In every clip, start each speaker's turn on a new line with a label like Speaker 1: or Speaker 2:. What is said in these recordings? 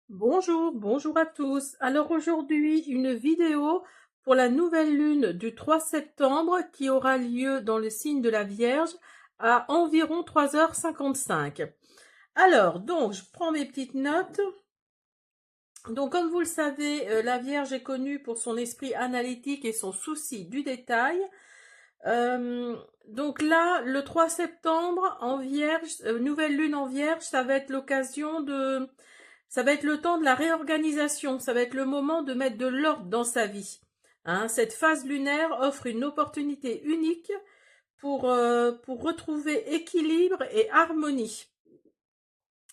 Speaker 1: Bonjour, bonjour à tous. Alors aujourd'hui, une vidéo pour la nouvelle lune du 3 septembre qui aura lieu dans le signe de la Vierge à environ 3h55. Alors, donc, je prends mes petites notes. Donc, comme vous le savez, la Vierge est connue pour son esprit analytique et son souci du détail. Euh, donc là, le 3 septembre en Vierge, nouvelle lune en Vierge, ça va être l'occasion de ça va être le temps de la réorganisation, ça va être le moment de mettre de l'ordre dans sa vie. Hein, cette phase lunaire offre une opportunité unique pour retrouver équilibre et harmonie.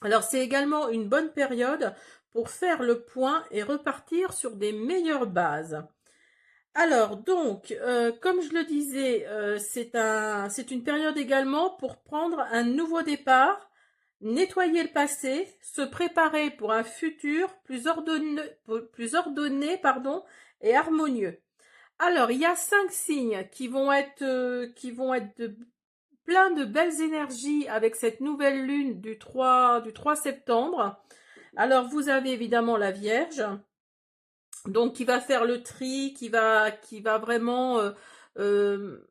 Speaker 1: Alors c'est également une bonne période pour faire le point et repartir sur des meilleures bases. Alors donc, comme je le disais, c'est une période également pour prendre un nouveau départ, nettoyer le passé, se préparer pour un futur plus ordonné, pardon, et harmonieux. Alors, il y a 5 signes qui vont être plein de belles énergies avec cette nouvelle lune du 3 septembre. Alors, vous avez évidemment la Vierge, donc qui va faire le tri, qui va vraiment euh,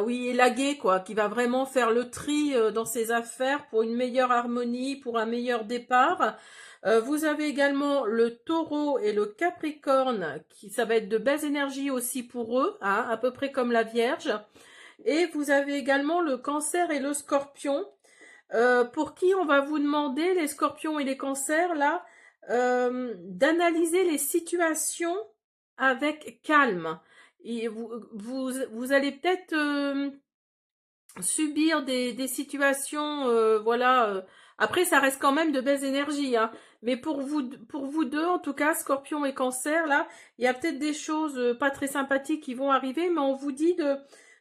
Speaker 1: oui, élaguer quoi, qui va vraiment faire le tri dans ses affaires pour une meilleure harmonie, pour un meilleur départ. Vous avez également le Taureau et le Capricorne, ça va être de belles énergies aussi pour eux, hein, à peu près comme la Vierge. Et vous avez également le Cancer et le Scorpion, pour qui on va vous demander, les Scorpions et les Cancers, là, d'analyser les situations avec calme. Et vous allez peut-être subir des situations, voilà. Après, ça reste quand même de belles énergies, hein. Mais pour vous deux, en tout cas, Scorpion et Cancer, là, il y a peut-être des choses pas très sympathiques qui vont arriver, mais on vous dit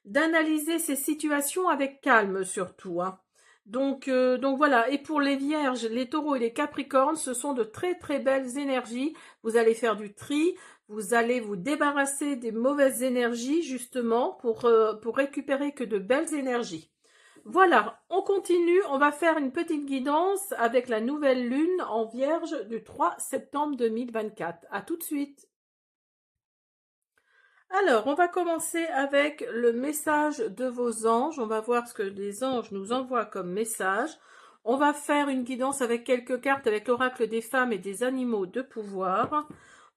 Speaker 1: d'analyser ces situations avec calme surtout, hein. Donc voilà. Et pour les Vierges, les Taureaux et les Capricornes, ce sont de très très belles énergies. Vous allez faire du tri. Vous allez vous débarrasser des mauvaises énergies justement pour récupérer que de belles énergies. Voilà, on continue, on va faire une petite guidance avec la nouvelle lune en Vierge du 3 septembre 2024. À tout de suite. Alors, on va commencer avec le message de vos anges. On va voir ce que les anges nous envoient comme message. On va faire une guidance avec quelques cartes avec l'oracle des femmes et des animaux de pouvoir.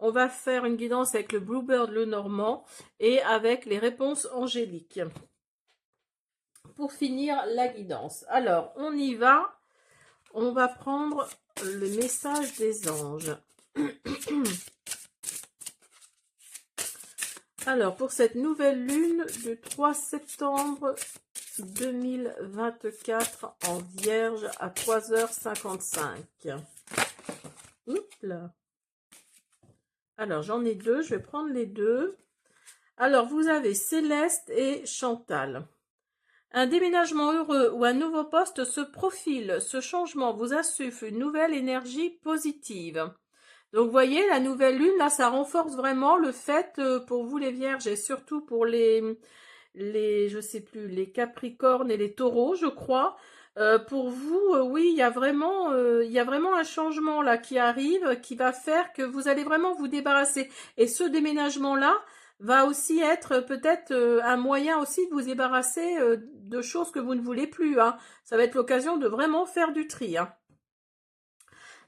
Speaker 1: On va faire une guidance avec le Bluebird le Normand et avec les réponses angéliques. Pour finir la guidance. Alors, on y va. On va prendre le message des anges. Alors, pour cette nouvelle lune du 3 septembre 2024 en Vierge à 3h55. Oups là. Alors, j'en ai deux, je vais prendre les deux. Alors, vous avez Céleste et Chantal. Un déménagement heureux ou un nouveau poste se profile. Ce changement vous insuffle une nouvelle énergie positive. Donc, vous voyez, la nouvelle lune, là, ça renforce vraiment le fait pour vous les Vierges et surtout pour je sais plus, les Capricornes et les Taureaux, je crois. Pour vous, oui, il y a vraiment un changement là qui arrive, qui va faire que vous allez vraiment vous débarrasser. Et ce déménagement-là va aussi être peut-être un moyen aussi de vous débarrasser de choses que vous ne voulez plus, hein. Ça va être l'occasion de vraiment faire du tri, hein.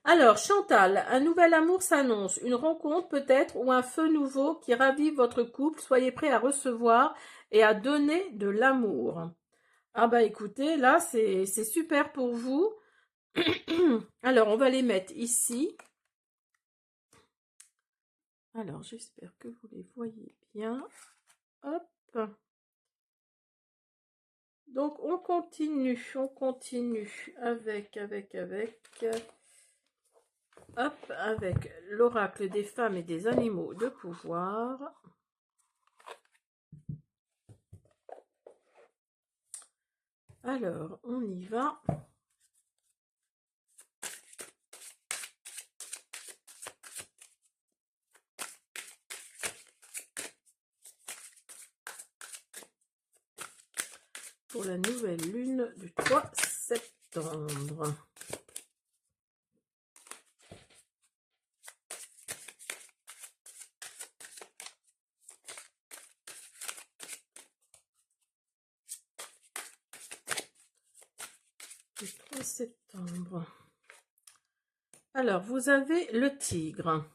Speaker 1: Alors, Chantal, un nouvel amour s'annonce, une rencontre peut-être ou un feu nouveau qui ravive votre couple. Soyez prêt à recevoir et à donner de l'amour. Ah bah écoutez, là c'est super pour vous. Alors, on va les mettre ici. Alors, j'espère que vous les voyez bien. Hop. Donc, on continue avec. Hop, avec l'oracle des femmes et des animaux de pouvoir. Alors, on y va. Pour la nouvelle lune du 3 septembre. septembre. Alors, vous avez le tigre.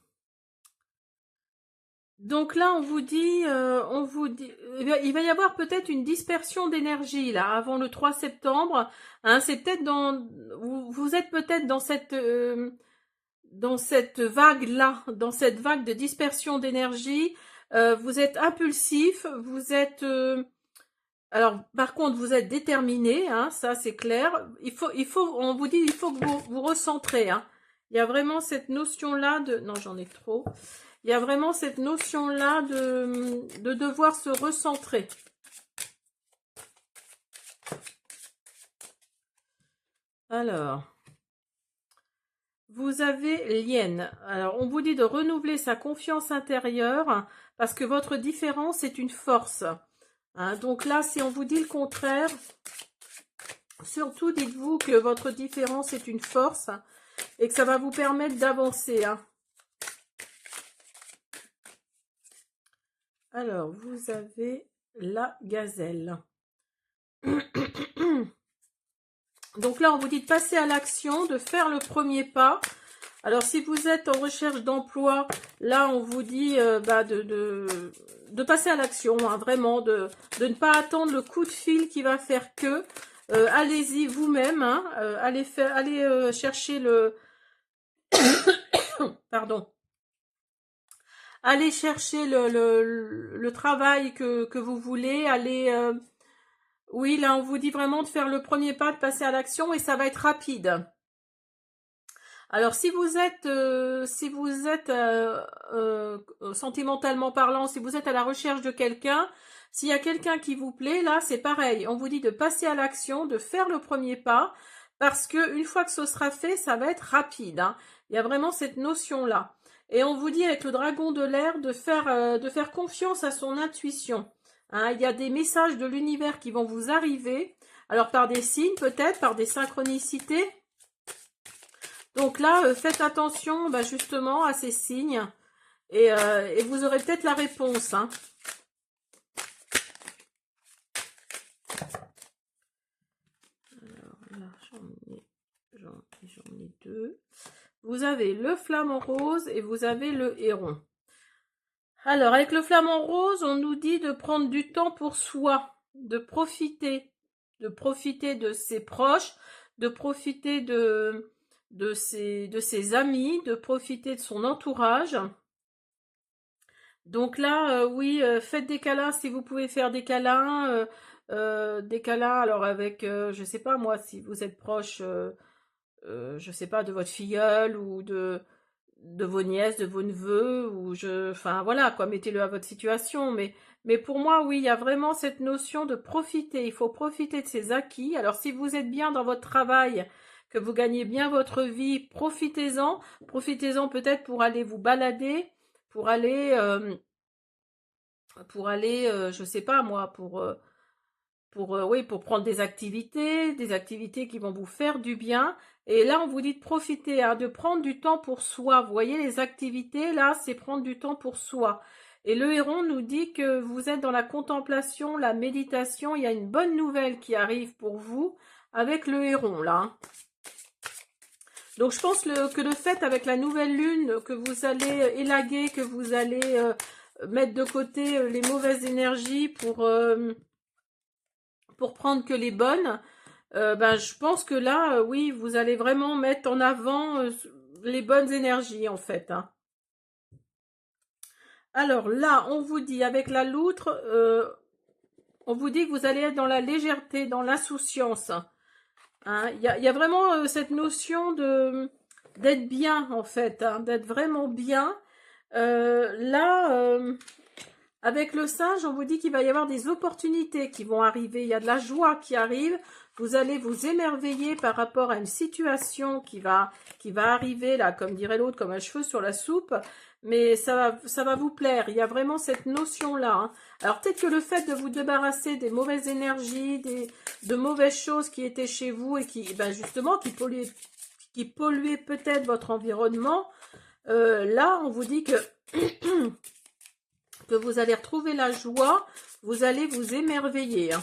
Speaker 1: Donc là, on vous dit, il va y avoir peut-être une dispersion d'énergie là avant le 3 septembre. Hein, c'est peut-être vous êtes peut-être dans cette vague là, dans cette vague de dispersion d'énergie. Vous êtes impulsif, vous êtes alors, par contre, vous êtes déterminé, hein, ça c'est clair. On vous dit, il faut que vous vous recentrez. Hein. Il y a vraiment cette notion-là de... Non, j'en ai trop. Il y a vraiment cette notion-là de devoir se recentrer. Alors, vous avez Lienne. Alors, on vous dit de renouveler sa confiance intérieure parce que votre différence est une force. Hein, donc là, si on vous dit le contraire, surtout dites-vous que votre différence est une force et que ça va vous permettre d'avancer. Hein. Alors, vous avez la gazelle. Donc là, on vous dit de passer à l'action, de faire le premier pas. Alors, si vous êtes en recherche d'emploi, là, on vous dit de passer à l'action, hein, vraiment, de ne pas attendre le coup de fil qui va faire que. Allez-y vous-même, hein, allez chercher le... Pardon. Allez chercher le travail que vous voulez, allez... oui, là, on vous dit vraiment de faire le premier pas, de passer à l'action et ça va être rapide. Alors, si vous êtes sentimentalement parlant, si vous êtes à la recherche de quelqu'un, s'il y a quelqu'un qui vous plaît, là, c'est pareil. On vous dit de passer à l'action, de faire le premier pas, parce que une fois que ce sera fait, ça va être rapide. Hein. Il y a vraiment cette notion-là. Et on vous dit avec le dragon de l'air de faire confiance à son intuition. Hein, il y a des messages de l'univers qui vont vous arriver. Alors, par des signes, peut-être, par des synchronicités. Donc là, faites attention justement à ces signes et vous aurez peut-être la réponse. Hein. Alors là, j'en ai deux. Vous avez le flamant rose et vous avez le héron. Alors, avec le flamant rose, on nous dit de prendre du temps pour soi, de profiter de ses proches, de profiter de ses amis, de profiter de son entourage. Donc là, oui, faites des câlins si vous pouvez faire des câlins. Alors avec, je sais pas moi, si vous êtes proche, je sais pas, de votre filleule ou de vos nièces, de vos neveux, enfin voilà quoi, mettez-le à votre situation. Mais pour moi, oui, il y a vraiment cette notion de profiter. Il faut profiter de ses acquis. Alors si vous êtes bien dans votre travail, que vous gagnez bien votre vie, profitez-en. Profitez-en peut-être pour aller vous balader, pour aller, je sais pas moi, oui, pour prendre des activités qui vont vous faire du bien. Et là, on vous dit de profiter, hein, de prendre du temps pour soi. Vous voyez, les activités, là, c'est prendre du temps pour soi. Et le héron nous dit que vous êtes dans la contemplation, la méditation. Il y a une bonne nouvelle qui arrive pour vous avec le héron, là. Hein. Donc, je pense que le fait, avec la nouvelle lune, que vous allez élaguer, que vous allez mettre de côté les mauvaises énergies pour prendre que les bonnes, je pense que là, oui, vous allez vraiment mettre en avant les bonnes énergies, en fait. Hein. Alors là, on vous dit, avec la loutre, on vous dit que vous allez être dans la légèreté, dans l'insouciance. Hein. Il y a vraiment cette notion d'être bien, en fait, hein, d'être vraiment bien. Là, avec le singe, on vous dit qu'il va y avoir des opportunités qui vont arriver. Il y a de la joie qui arrive. Vous allez vous émerveiller par rapport à une situation qui va arriver, là, comme dirait l'autre, comme un cheveu sur la soupe. Mais ça va vous plaire. Il y a vraiment cette notion-là. Hein. Alors, peut-être que le fait de vous débarrasser des mauvaises énergies, de mauvaises choses qui étaient chez vous et qui, justement, qui polluaient peut-être votre environnement, là, on vous dit que... que vous allez retrouver la joie, vous allez vous émerveiller. Hein.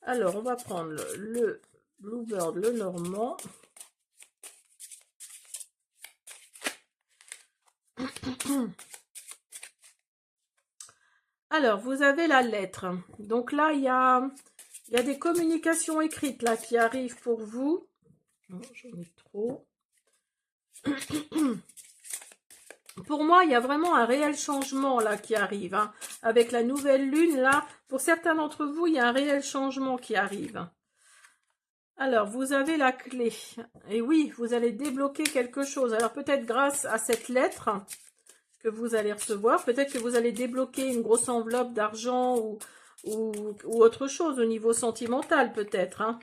Speaker 1: Alors, on va prendre le Bluebird, le normand. Alors, vous avez la lettre. Donc là, il y a des communications écrites là qui arrivent pour vous. Oh, j'en ai trop. Pour moi, il y a vraiment un réel changement là qui arrive. Hein. Avec la nouvelle lune, là, pour certains d'entre vous, il y a un réel changement qui arrive. Alors, vous avez la clé. Et oui, vous allez débloquer quelque chose. Alors, peut-être grâce à cette lettre que vous allez recevoir, peut-être que vous allez débloquer une grosse enveloppe d'argent ou autre chose au niveau sentimental, peut-être. Hein.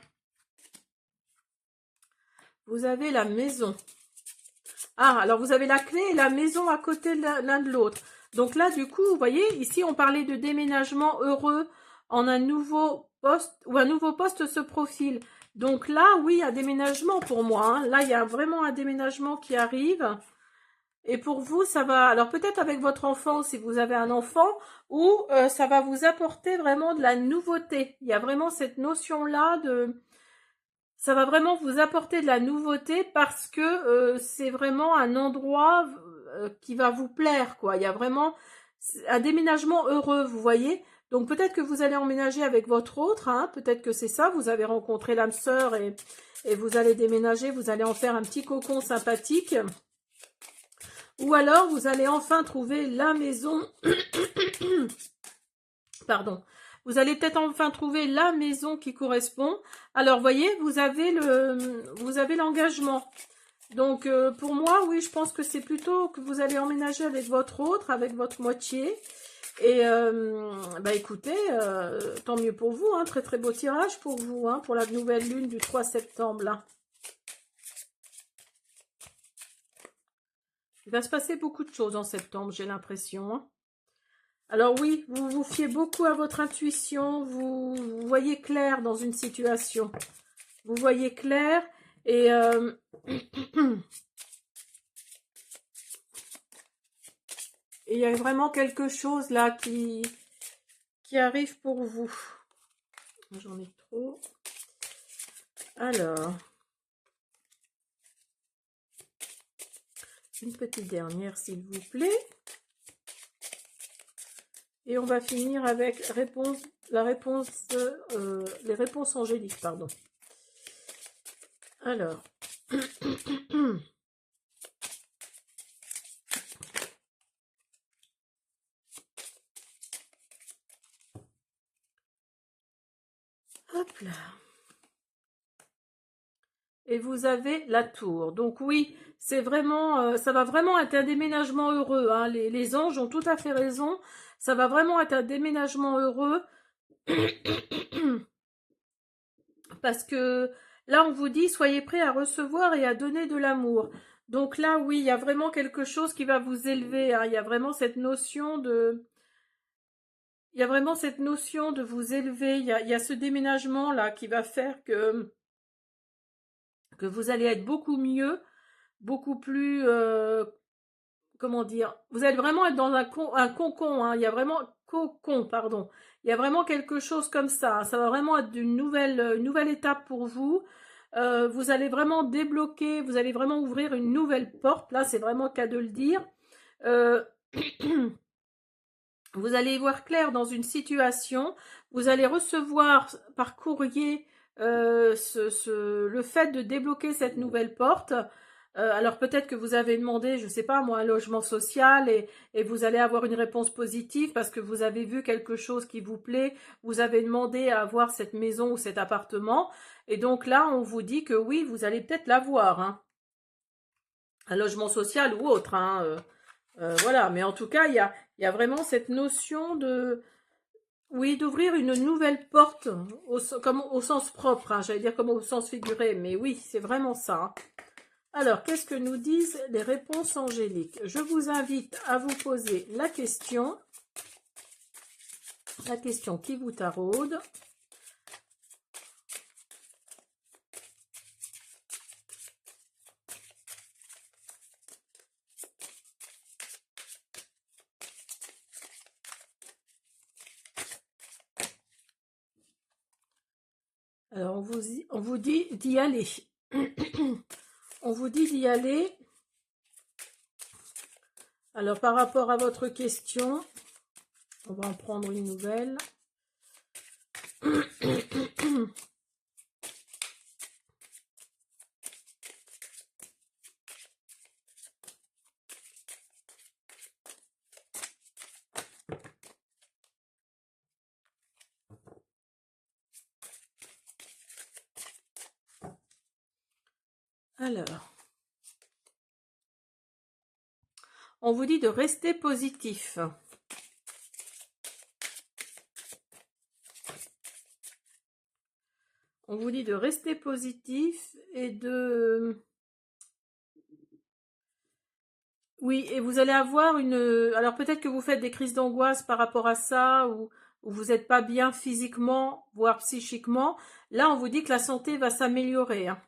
Speaker 1: Vous avez la maison. Ah, alors vous avez la clé et la maison à côté l'un de l'autre. Donc là, du coup, vous voyez, ici, on parlait de déménagement heureux en un nouveau poste, ou un nouveau poste se profile. Donc là, oui, un déménagement pour moi. Hein. Là, il y a vraiment un déménagement qui arrive. Et pour vous, ça va, alors peut-être avec votre enfant, si vous avez un enfant, ou ça va vous apporter vraiment de la nouveauté. Il y a vraiment cette notion-là de... Ça va vraiment vous apporter de la nouveauté parce que c'est vraiment un endroit qui va vous plaire, quoi. Il y a vraiment un déménagement heureux, vous voyez. Donc peut-être que vous allez emménager avec votre autre, hein, peut-être que c'est ça, vous avez rencontré l'âme sœur et vous allez déménager, vous allez en faire un petit cocon sympathique. Ou alors vous allez enfin trouver la maison, pardon, vous allez peut-être enfin trouver la maison qui correspond. Alors, voyez, vous avez l'engagement. Donc, pour moi, oui, je pense que c'est plutôt que vous allez emménager avec votre autre, avec votre moitié. Et, bah écoutez, tant mieux pour vous, hein, très très beau tirage pour vous, hein, pour la nouvelle lune du 3 septembre, là. Il va se passer beaucoup de choses en septembre, j'ai l'impression, hein. Alors oui, vous vous fiez beaucoup à votre intuition, vous voyez clair dans une situation. Vous voyez clair et il y a vraiment quelque chose là qui arrive pour vous. J'en ai trop. Alors, une petite dernière s'il vous plaît. Et on va finir avec les réponses angéliques, pardon. Alors, hop là. Et vous avez la tour. Donc oui, c'est vraiment, ça va vraiment être un déménagement heureux. Hein. Les anges ont tout à fait raison. Ça va vraiment être un déménagement heureux. Parce que là, on vous dit, soyez prêts à recevoir et à donner de l'amour. Donc là, oui, il y a vraiment quelque chose qui va vous élever. Hein. Il y a vraiment cette notion de... Il y a vraiment cette notion de vous élever. Il y a ce déménagement là qui va faire que vous allez être beaucoup mieux, beaucoup plus... comment dire? Vous allez vraiment être dans un cocon. Hein. Il y a vraiment... Cocon, pardon. Il y a vraiment quelque chose comme ça. Hein. Ça va vraiment être une nouvelle étape pour vous. Vous allez vraiment débloquer, vous allez vraiment ouvrir une nouvelle porte. Là, c'est vraiment le cas de le dire. Euh, vous allez y voir clair dans une situation. Vous allez recevoir par courrier le fait de débloquer cette nouvelle porte. Alors peut-être que vous avez demandé, je ne sais pas moi, un logement social et vous allez avoir une réponse positive parce que vous avez vu quelque chose qui vous plaît, vous avez demandé à avoir cette maison ou cet appartement et donc là on vous dit que oui, vous allez peut-être l'avoir, hein. Un logement social ou autre, hein, voilà, mais en tout cas il y a vraiment cette notion de, oui, d'ouvrir une nouvelle porte, comme au sens propre, hein, j'allais dire comme au sens figuré, mais oui, c'est vraiment ça, hein. Alors, qu'est-ce que nous disent les réponses angéliques? Je vous invite à vous poser la question qui vous taraude. on vous dit d'y aller. On vous dit d'y aller. Alors, par rapport à votre question, on va en prendre une nouvelle. Alors, on vous dit de rester positif. On vous dit de rester positif et de... Oui, et vous allez avoir une... Alors peut-être que vous faites des crises d'angoisse par rapport à ça, ou vous n'êtes pas bien physiquement, voire psychiquement. Là, on vous dit que la santé va s'améliorer, hein.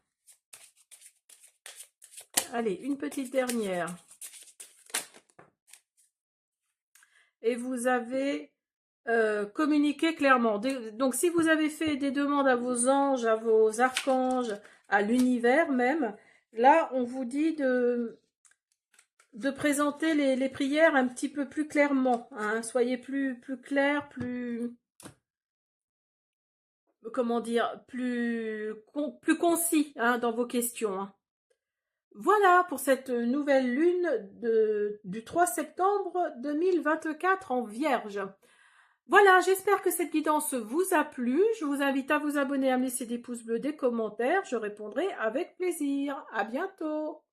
Speaker 1: Allez, une petite dernière. Et vous avez communiqué clairement. Donc, si vous avez fait des demandes à vos anges, à vos archanges, à l'univers même, là, on vous dit de présenter les prières un petit peu plus clairement, hein. Soyez plus clair, plus... Comment dire, plus concis, hein, dans vos questions, hein. Voilà pour cette nouvelle lune du 3 septembre 2024 en Vierge. Voilà, j'espère que cette guidance vous a plu. Je vous invite à vous abonner, à me laisser des pouces bleus, des commentaires. Je répondrai avec plaisir. À bientôt.